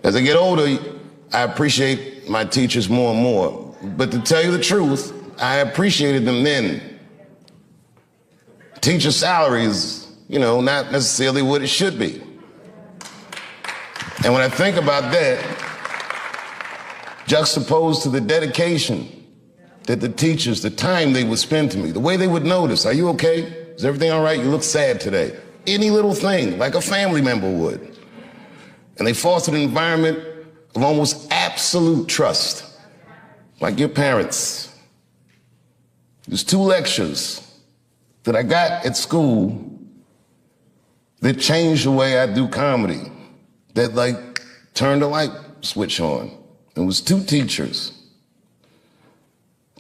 As I get older, I appreciate my teachers more and more. But to tell you the truth, I appreciated them then. Teacher salary is, not necessarily what it should be. And when I think about that, juxtaposed to the dedication that the teachers, the time they would spend to me, the way they would notice, are you okay? Is everything all right? You look sad today. Any little thing, like a family member would. And they fostered an environment of almost absolute trust, like your parents. There's 2 lectures that I got at school that changed the way I do comedy, that turned a light switch on. It was 2 teachers,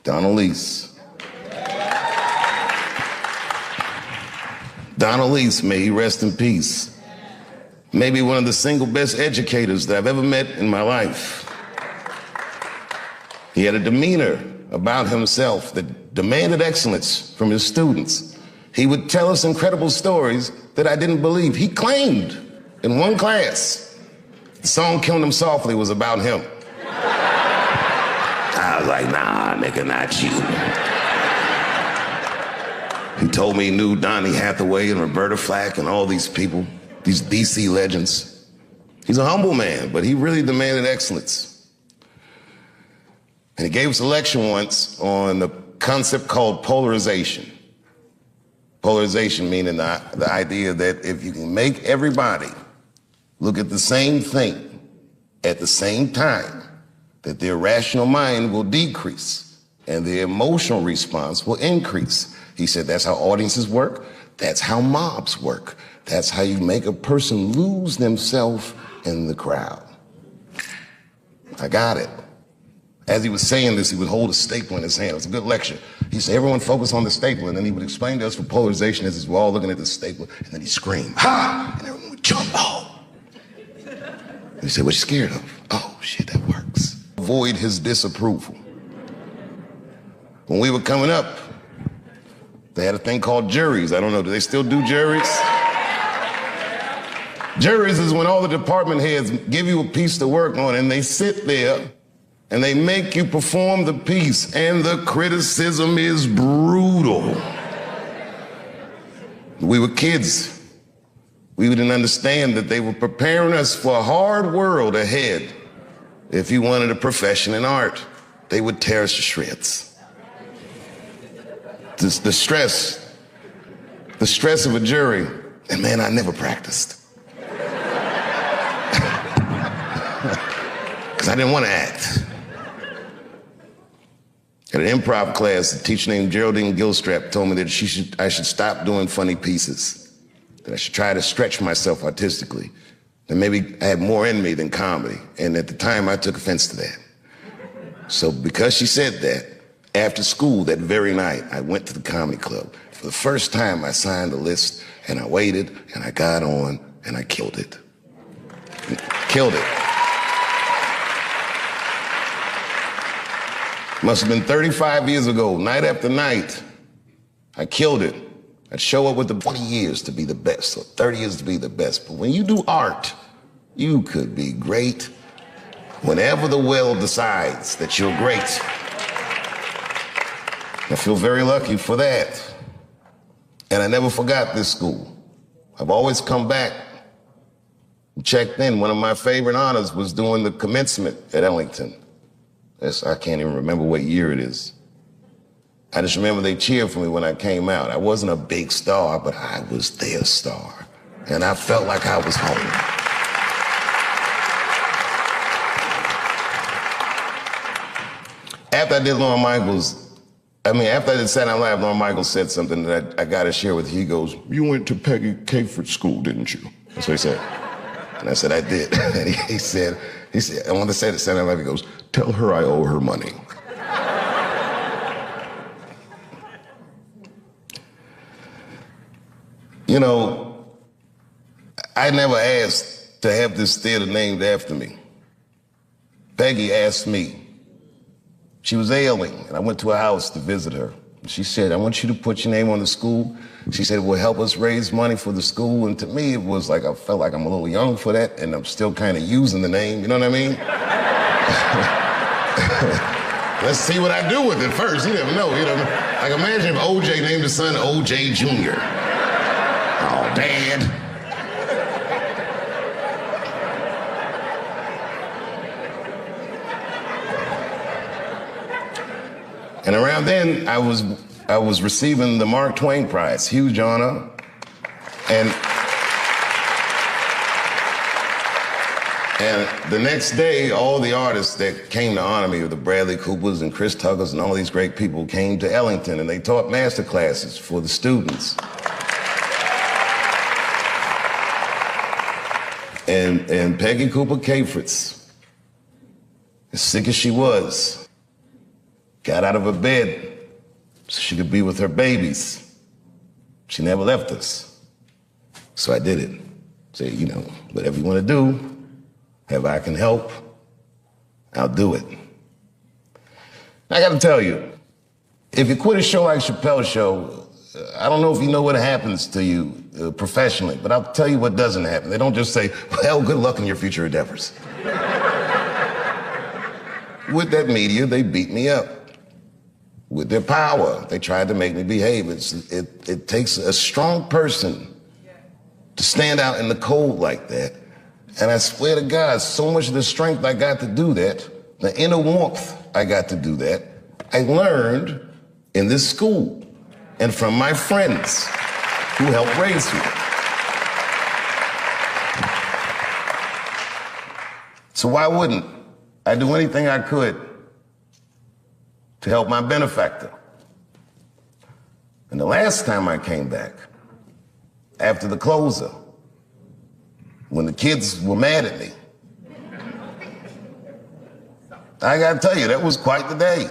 Donna Lease. Donna Lease, may he rest in peace. Maybe one of the single best educators that I've ever met in my life. He had a demeanor about himself that demanded excellence from his students. He would tell us incredible stories that I didn't believe. He claimed in one class, the song Killing Him Softly was about him. I was like, nah, nigga, not you. He told me he knew Donny Hathaway and Roberta Flack and all these people, these DC legends. He's a humble man, but he really demanded excellence. And he gave us a lecture once on the concept called polarization. Polarization meaning the idea that if you can make everybody look at the same thing at the same time, that their rational mind will decrease and their emotional response will increase. He said that's how audiences work. That's how mobs work. That's how you make a person lose themselves in the crowd. I got it. As he was saying this, he would hold a staple in his hand. It was a good lecture. He said, everyone focus on the staple. And then he would explain to us what polarization is as we're all looking at the staple. And then he'd scream, ha! And everyone would jump, oh! And he said, what you scared of? Oh, shit, that works. Avoid his disapproval. When we were coming up, they had a thing called juries. I don't know, do they still do juries? Juries is when all the department heads give you a piece to work on and they sit there and they make you perform the piece, and the criticism is brutal. We were kids. We didn't understand that they were preparing us for a hard world ahead. If you wanted a profession in art, they would tear us to shreds. The stress of a jury, and man, I never practiced. Because I didn't want to act. At an improv class, a teacher named Geraldine Gilstrap told me that I should stop doing funny pieces, that I should try to stretch myself artistically, that maybe I had more in me than comedy. And at the time, I took offense to that. So because she said that, after school that very night, I went to the comedy club. For the first time, I signed a list, and I waited, and I got on, and I killed it. Killed it. Must have been 35 years ago, night after night, I killed it. I'd show up with the 20 years to be the best, or 30 years to be the best. But when you do art, you could be great whenever the will decides that you're great. I feel very lucky for that. And I never forgot this school. I've always come back and checked in. One of my favorite honors was doing the commencement at Ellington. I can't even remember what year it is. I just remember they cheered for me when I came out. I wasn't a big star, but I was their star. And I felt like I was home. After I did Lorne Michaels, after I did Saturday Night Live, Lorne Michaels said something that I got to share with you. He goes, you went to Peggy Caford School, didn't you? That's what he said. And I said, I did. And he said, I want to say to Saturday Night Live, he goes, tell her I owe her money. You know, I never asked to have this theater named after me. Peggy asked me. She was ailing, and I went to her house to visit her. She said, I want you to put your name on the school. She said, it will help us raise money for the school. And to me, it was like, I felt like I'm a little young for that, and I'm still kind of using the name, you know what I mean? Let's see what I do with it first. You never know, you know. Like imagine if OJ named his son OJ Jr. Oh, Dad. And around then, I was receiving the Mark Twain Prize, huge honor. And the next day, all the artists that came to honor me, the Bradley Coopers and Chris Tuckers and all these great people came to Ellington, and they taught master classes for the students. And Peggy Cooper Cafritz, as sick as she was, got out of her bed so she could be with her babies. She never left us. So I did it. Say, you know, whatever you want to do, if I can help, I'll do it. I got to tell you, if you quit a show like Chappelle's show, I don't know if you know what happens to you professionally, but I'll tell you what doesn't happen. They don't just say, well, good luck in your future endeavors. With that media, they beat me up. With their power, they tried to make me behave. It takes a strong person to stand out in the cold like that. And I swear to God, so much of the strength I got to do that, the inner warmth I got to do that, I learned in this school and from my friends who helped raise me. So why wouldn't I do anything I could to help my benefactor? And the last time I came back, after the closer, when the kids were mad at me, I gotta tell you, that was quite the day.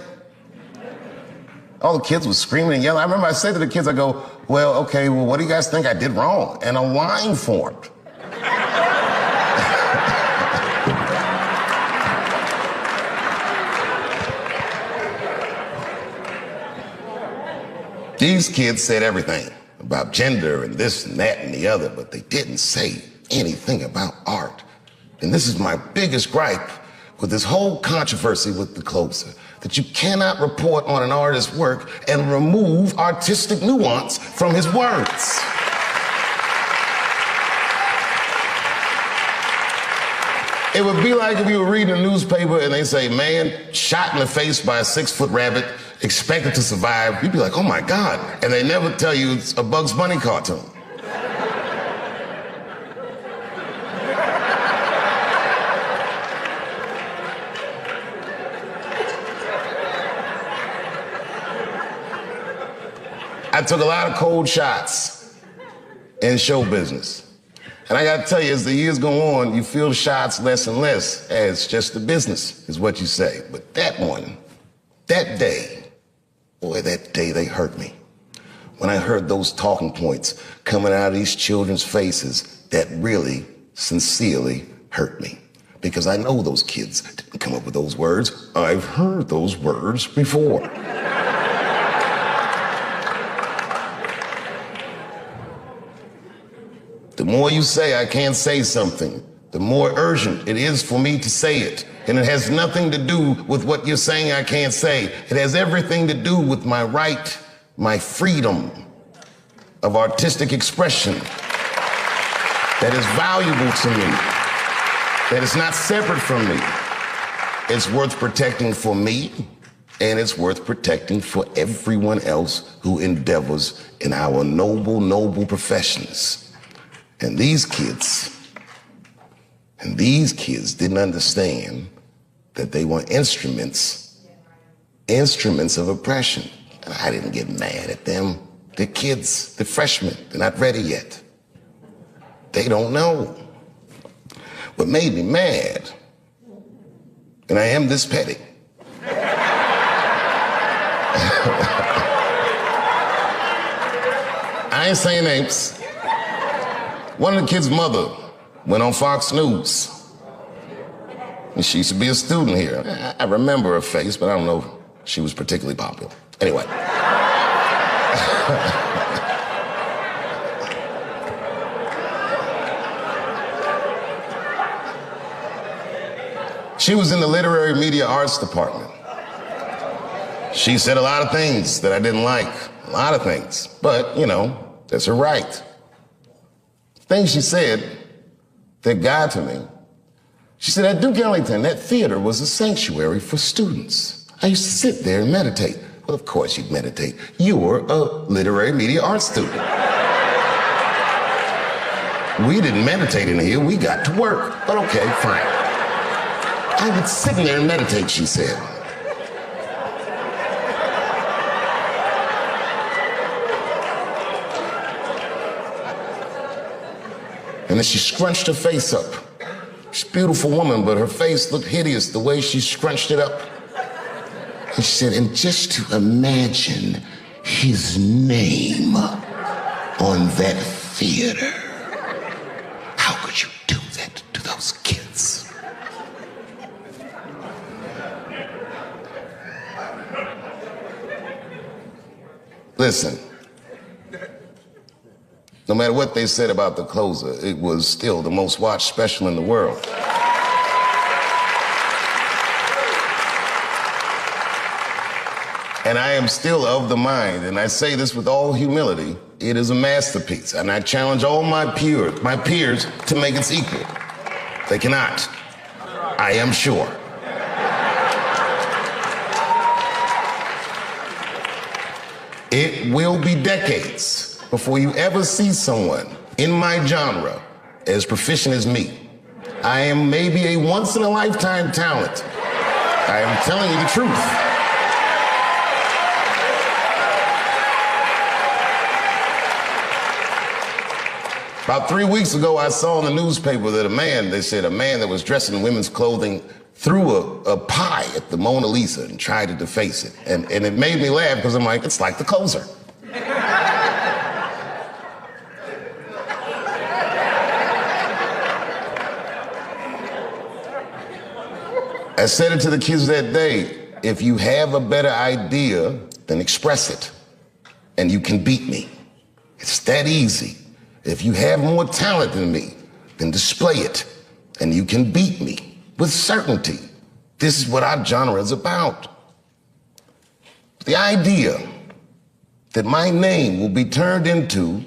All the kids were screaming and yelling. I remember I said to the kids, I go, well, okay, well, what do you guys think I did wrong? And a line formed. These kids said everything about gender and this and that and the other, but they didn't say anything about art. And this is my biggest gripe with this whole controversy with the closer, that you cannot report on an artist's work and remove artistic nuance from his words. It would be like if you were reading a newspaper and they say, man, shot in the face by a 6-foot rabbit, expected to survive. You'd be like, oh my God. And they never tell you it's a Bugs Bunny cartoon. I took a lot of cold shots in show business. And I gotta tell you, as the years go on, you feel shots less and less. Hey, it's just the business, is what you say. But that one, that day, boy, that day they hurt me. When I heard those talking points coming out of these children's faces, that really, sincerely hurt me. Because I know those kids didn't come up with those words. I've heard those words before. The more you say I can't say something, the more urgent it is for me to say it. And it has nothing to do with what you're saying I can't say. It has everything to do with my right, my freedom of artistic expression that is valuable to me, that is not separate from me. It's worth protecting for me, and it's worth protecting for everyone else who endeavors in our noble, noble professions. And these kids didn't understand that they were instruments of oppression. And I didn't get mad at them. They're kids, they're freshmen, they're not ready yet. They don't know. What made me mad, and I am this petty, I ain't saying names. One of the kids' mother went on Fox News. And she used to be a student here. I remember her face, but I don't know if she was particularly popular. Anyway. She was in the literary media arts department. She said a lot of things that I didn't like, a lot of things, but, you know, that's her right. Things she said that got to me. She said, at Duke Ellington, that theater was a sanctuary for students. I used to sit there and meditate. Well, of course you'd meditate. You were a literary media arts student. We didn't meditate in here, we got to work. But okay, fine. I would sit in there and meditate, she said. And then she scrunched her face up. She's a beautiful woman, but her face looked hideous the way she scrunched it up. And she said, and just to imagine his name on that theater. How could you do that to those kids? Listen, no matter what they said about The Closer, it was still the most watched special in the world. And I am still of the mind, and I say this with all humility, it is a masterpiece, and I challenge all my peers to make its equal. They cannot, I am sure. It will be decades before you ever see someone in my genre as proficient as me. I am maybe a once-in-a-lifetime talent. I am telling you the truth. About 3 weeks ago, I saw in the newspaper that a man that was dressed in women's clothing threw a pie at the Mona Lisa and tried to deface it. And it made me laugh because I'm like, it's like The Closer. I said it to the kids that day, if you have a better idea, then express it, and you can beat me. It's that easy. If you have more talent than me, then display it, and you can beat me with certainty. This is what our genre is about. The idea that my name will be turned into